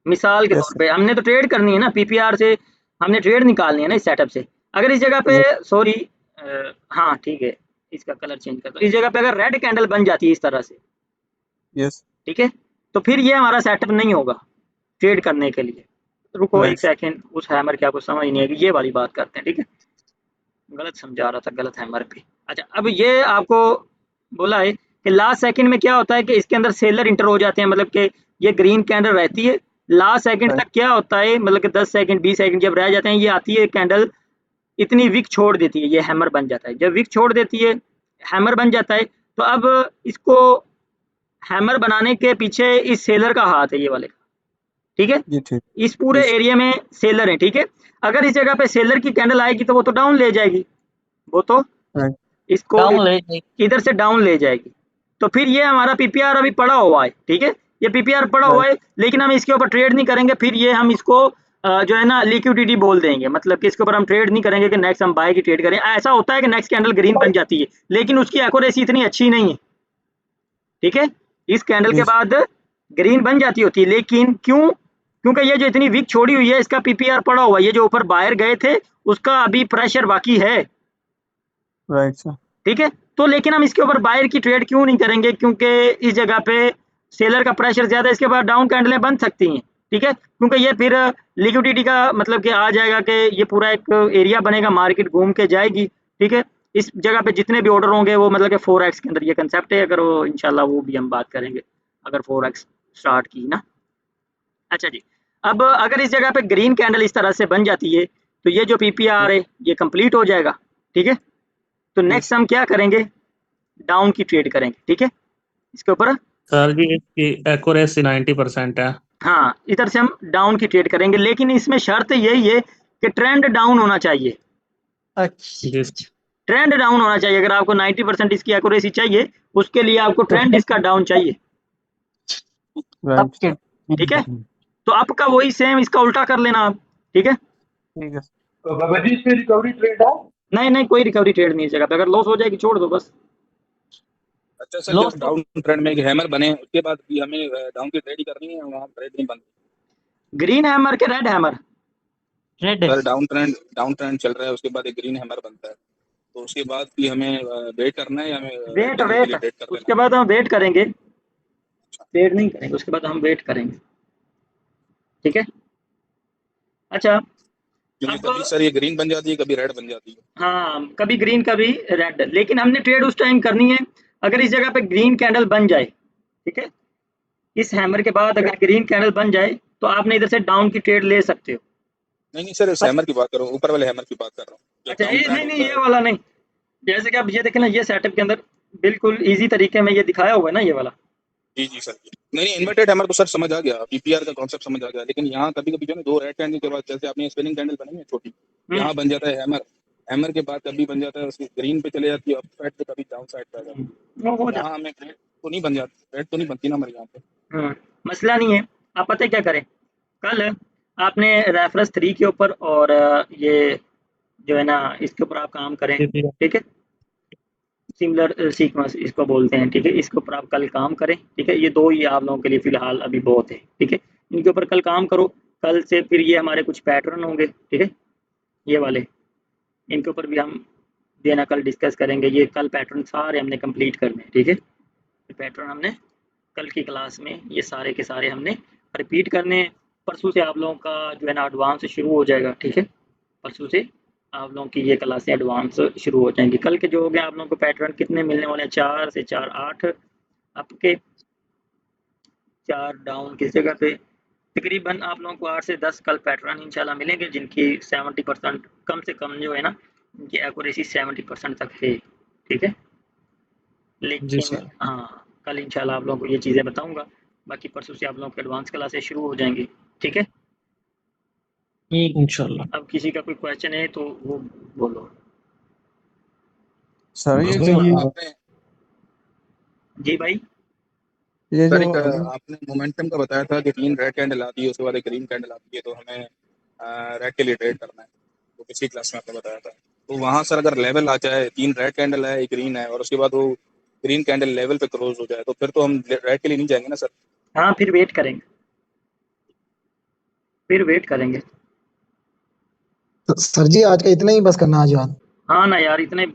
[SPEAKER 1] मिसाल के
[SPEAKER 5] यस
[SPEAKER 1] तौर
[SPEAKER 5] सर।
[SPEAKER 1] पे हमने तो ट्रेड करनी है ना, पीपीआर से हमने ट्रेड निकालनी है ना इस सेटअप से। अगर इस जगह पे,
[SPEAKER 5] यस।
[SPEAKER 1] सॉरी, हाँ ठीक है, इसका कलर चेंज कर दो। इस जगह पे अगर रेड कैंडल बन जाती है इस तरह से,
[SPEAKER 5] यस।
[SPEAKER 1] ठीक है, तो फिर ये हमारा सेटअप नहीं होगा ट्रेड करने के लिए। रुको एक
[SPEAKER 5] राइट।
[SPEAKER 1] सेकंड, उस हैमर की आपको समझ नहीं आएगी, ये वाली बात करते हैं, ठीक है। गलत समझा रहा था, गलत हैमर पे। अच्छा, अब ये आपको बोला है कि लास्ट सेकंड में क्या होता है कि इसके अंदर सेलर इंटर हो जाते हैं, मतलब कि ये ग्रीन कैंडल रहती है, लास्ट सेकंड
[SPEAKER 5] राइट।
[SPEAKER 1] तक क्या होता है, मतलब कि 10 सेकंड 20 सेकंड जब रह जाते हैं, ये आती है कैंडल, इतनी विक छोड़ देती है, ये हैमर बन जाता है। जब विक छोड़ देती है, हैमर बन जाता है, तो अब इसको हैमर बनाने के पीछे इस सेलर का हाथ है, ये वाले का, ठीक है।
[SPEAKER 5] जी ठीक।
[SPEAKER 1] इस पूरे
[SPEAKER 5] यस।
[SPEAKER 1] एरिया में सेलर है, ठीक है। अगर इस जगह पे सेलर की कैंडल आएगी तो वो तो डाउन ले जाएगी, वो तो
[SPEAKER 5] राइट।
[SPEAKER 1] इसको
[SPEAKER 6] डाउन ले जाएगी।
[SPEAKER 1] इधर से डाउन ले जाएगी। तो फिर ये हमारा पीपीआर अभी पड़ा हुआ है, ठीक है, ये पीपीआर पड़ा हुआ
[SPEAKER 5] राइट।
[SPEAKER 1] है, लेकिन हम इसके ऊपर ट्रेड नहीं करेंगे। फिर ये हम इसको जो है ना लिक्विडिटी बोल देंगे, मतलब कि इसके ऊपर हम ट्रेड नहीं करेंगे कि नेक्स्ट हम बाय की ट्रेड करें। ऐसा होता है कि नेक्स्ट कैंडल ग्रीन बन जाती है, लेकिन उसकी एक्यूरेसी इतनी अच्छी नहीं है, ठीक है। इस कैंडल के
[SPEAKER 5] यस।
[SPEAKER 1] बाद ग्रीन बन जाती होती है, लेकिन क्यों? क्योंकि ये जो इतनी वीक छोड़ी हुई है, इसका पीपीआर पड़ा हुआ है, ये जो ऊपर बायर गए थे उसका अभी प्रेशर बाकी है,
[SPEAKER 5] राइट सर।
[SPEAKER 1] ठीक है। तो लेकिन हम इसके ऊपर बायर की ट्रेड क्यों नहीं करेंगे? क्योंकि इस जगह पे सेलर का प्रेशर ज्यादा है, इसके बाद डाउन कैंडलें बन सकती हैं, ठीक है। क्योंकि ये फिर लिक्विडिटी का मतलब कि आ जाएगा कि ये पूरा एक एरिया बनेगा, मार्केट घूम के जाएगी, ठीक है। इस जगह पे जितने भी ऑर्डर होंगे वो मतलब कि 4x के अंदर ये कंसेप्ट है। अगर वो इंशाल्लाह वो भी हम बात करेंगे, अगर 4x स्टार्ट की ना। अच्छा जी, अब अगर इस जगह पे ग्रीन कैंडल इस तरह से बन जाती है, तो ये जो पीपीआर है ये कंप्लीट हो जाएगा, ठीक है, तो नेक्स्ट हम क्या करेंगे, डाउन की ट्रेड करेंगे, ठीक है। इसके ऊपर
[SPEAKER 8] सर जी इसकी एक्यूरेसी 90% है।
[SPEAKER 1] हाँ, इधर से हम डाउन की ट्रेड करेंगे, लेकिन इसमें शर्त यही है कि ट्रेंड डाउन होना चाहिए।
[SPEAKER 6] अच्छा
[SPEAKER 8] जी
[SPEAKER 6] अच्छा।
[SPEAKER 1] ट्रेंड डाउन होना चाहिए। अगर आपको 90% इसकी एक्यूरेसी चाहिए, उसके लिए आपको ट्रेंड इसका डाउन चाहिए,
[SPEAKER 6] अब
[SPEAKER 5] राइट
[SPEAKER 6] के
[SPEAKER 1] ठीक है। तो आपका वही सेम इसका उल्टा कर लेना आप, ठीक है।
[SPEAKER 5] ठीक है।
[SPEAKER 2] तो बाबा जी इसमें रिकवरी ट्रेड है?
[SPEAKER 1] नहीं नहीं, कोई रिकवरी ट्रेड नहीं है जगह पे, अगर लॉस हो जाएगी छोड़ दो बस।
[SPEAKER 9] अच्छा सर,
[SPEAKER 6] लॉस
[SPEAKER 9] जब डाउन ट्रेंड में एक हैमर बने उसके बाद भी हमें डाउन की ट्रेड ही करनी है, वहाँ ट्रेड नहीं बनती?
[SPEAKER 1] ग्रीन हैमर के red hammer?
[SPEAKER 6] Red
[SPEAKER 9] sir down trend चल रहा है, उसके बाद एक ग्रीन हैमर बनता है, तो उसके बाद भी हमें वेट करना है या हमें
[SPEAKER 1] वेट
[SPEAKER 9] करने के लिए
[SPEAKER 1] वेट
[SPEAKER 9] ट्रेड कर
[SPEAKER 1] उसके
[SPEAKER 9] देना
[SPEAKER 1] बाद हम वेट करेंगे, ट्रेड नहीं करेंगे, उसके बाद हम वेट करेंगे, ठीक है। अच्छा
[SPEAKER 9] है? क्योंकि
[SPEAKER 1] अब
[SPEAKER 9] कभी सर ये ग्रीन बन जाती है, कभी रेड बन जाती है।
[SPEAKER 1] हाँ, कभी ग्रीन कभी रेड, लेकिन हमने ट्रेड उस टाइम करनी है अगर इस जगह पे ग्रीन कैंडल बन जाए, ठीक है। इस हैमर के बाद अगर ग्रीन कैंडल बन जाए तो आपने इधर से डाउन की ट्रेड ले सकते हो।
[SPEAKER 9] नहीं सर, इस हैमर की बात कर रहा हूँ, ऊपर वाले हैमर की बात कर रहा हूँ, जब
[SPEAKER 1] अच्छा
[SPEAKER 9] डाउन
[SPEAKER 1] ये
[SPEAKER 9] ट्रेंड
[SPEAKER 1] नहीं नहीं,
[SPEAKER 9] होता
[SPEAKER 1] ये
[SPEAKER 9] है।
[SPEAKER 1] वाला नहीं। जैसे कि आप ये देखें ना, ये सेटअप के अंदर बिल्कुल इजी तरीके में ये दिखाया हुआ है ना, ये वाला।
[SPEAKER 9] जी जी सर जी। नहीं इन्वर्टेड हैमर तो सर समझ आ गया, पीपीआर का कॉन्सेप्ट समझ आ गया, लेकिन यहाँ कभी कभी जो है ना, दो रेड कैंडल के बाद जैसे आपने स्पिनिंग कैंडल बनाई है छोटी, यहाँ बन जाता है हैमर, हैमर के बाद कभी बन जाता है उसकी ग्रीन पे चले जाती है, अप साइड पे कभी डाउन साइड पे आ जाती है।
[SPEAKER 1] वो हो जाता
[SPEAKER 9] यहाँ हमें रेड तो नहीं बन जाती, रेड तो नहीं बनती ना हमारे यहाँ पे।
[SPEAKER 1] है। मसला नहीं है। आप पता है क्या करें, कल आपने रेफरेंस 3 के ऊपर और ये जो है ना इसके ऊपर आप काम करें, ठीक है। सिमिलर सीक्वेंस इसको बोलते हैं, ठीक है। इसके ऊपर आप कल काम करें, ठीक है। ये दो ही आप लोगों के लिए फिलहाल अभी बहुत है, ठीक है। इनके ऊपर कल काम करो। कल से फिर ये हमारे कुछ पैटर्न होंगे, ठीक है, ये वाले, इनके ऊपर भी हम देना कल डिस्कस करेंगे। ये कल पैटर्न सारे हमने कंप्लीट करने हैं, ठीक है। पैटर्न हमने कल की क्लास में ये सारे के सारे हमने रिपीट करने हैं। परसों से आप लोगों का जो है ना एडवांस शुरू हो जाएगा, ठीक है। परसों से आप लोगों की ये क्लासें एडवांस शुरू हो जाएंगी। कल के जो हो गए आप लोगों को पैटर्न कितने मिलने वाले हैं, 4 से 4 8 आपके, 4 डाउन की जगह पे तकरीबन आप लोगों को 8 से 10 कल पैटर्न इंशाल्लाह मिलेंगे, जिनकी 70% कम से कम जो है ना उनकी एक्यूरेसी 70% तक है, ठीक है।
[SPEAKER 8] जी
[SPEAKER 1] लेकिन
[SPEAKER 8] सर।
[SPEAKER 1] हाँ, कल इंशाल्लाह आप लोगों को ये चीज़ें बताऊंगा। बाकी परसों से आप लोगों की एडवांस क्लासेस शुरू हो जाएंगी, ठीक है।
[SPEAKER 8] इंशाल्लाह।
[SPEAKER 1] अब किसी का कोई क्वेश्चन है तो वो बोलो।
[SPEAKER 5] सर ये
[SPEAKER 9] सर
[SPEAKER 5] जो ये
[SPEAKER 9] आपने
[SPEAKER 1] जी भाई।
[SPEAKER 5] ये
[SPEAKER 9] सर
[SPEAKER 5] जो
[SPEAKER 9] एक आपने मोमेंटम का बताया था कि 3 रेड कैंडल आती है, उसके बाद एक ग्रीन कैंडल आती है, तो हमें रेड के लिए ट्रेड करना है, तो पिछली क्लास में आपने बताया था। तो वहाँ सर अगर लेवल आ जाए, 3 रेड कैंडल है, एक ग्रीन है, और उसके बाद वो ग्रीन कैंडल लेवल पे क्लोज हो जाए, तो फिर तो हम रेड के लिए नहीं जाएंगे ना सर?
[SPEAKER 1] हाँ, फिर वेट करेंगे, फिर वेट करेंगे।
[SPEAKER 10] तो सर जी आज का इतना ही बस करना आज बात।
[SPEAKER 1] हाँ ना यार, इतने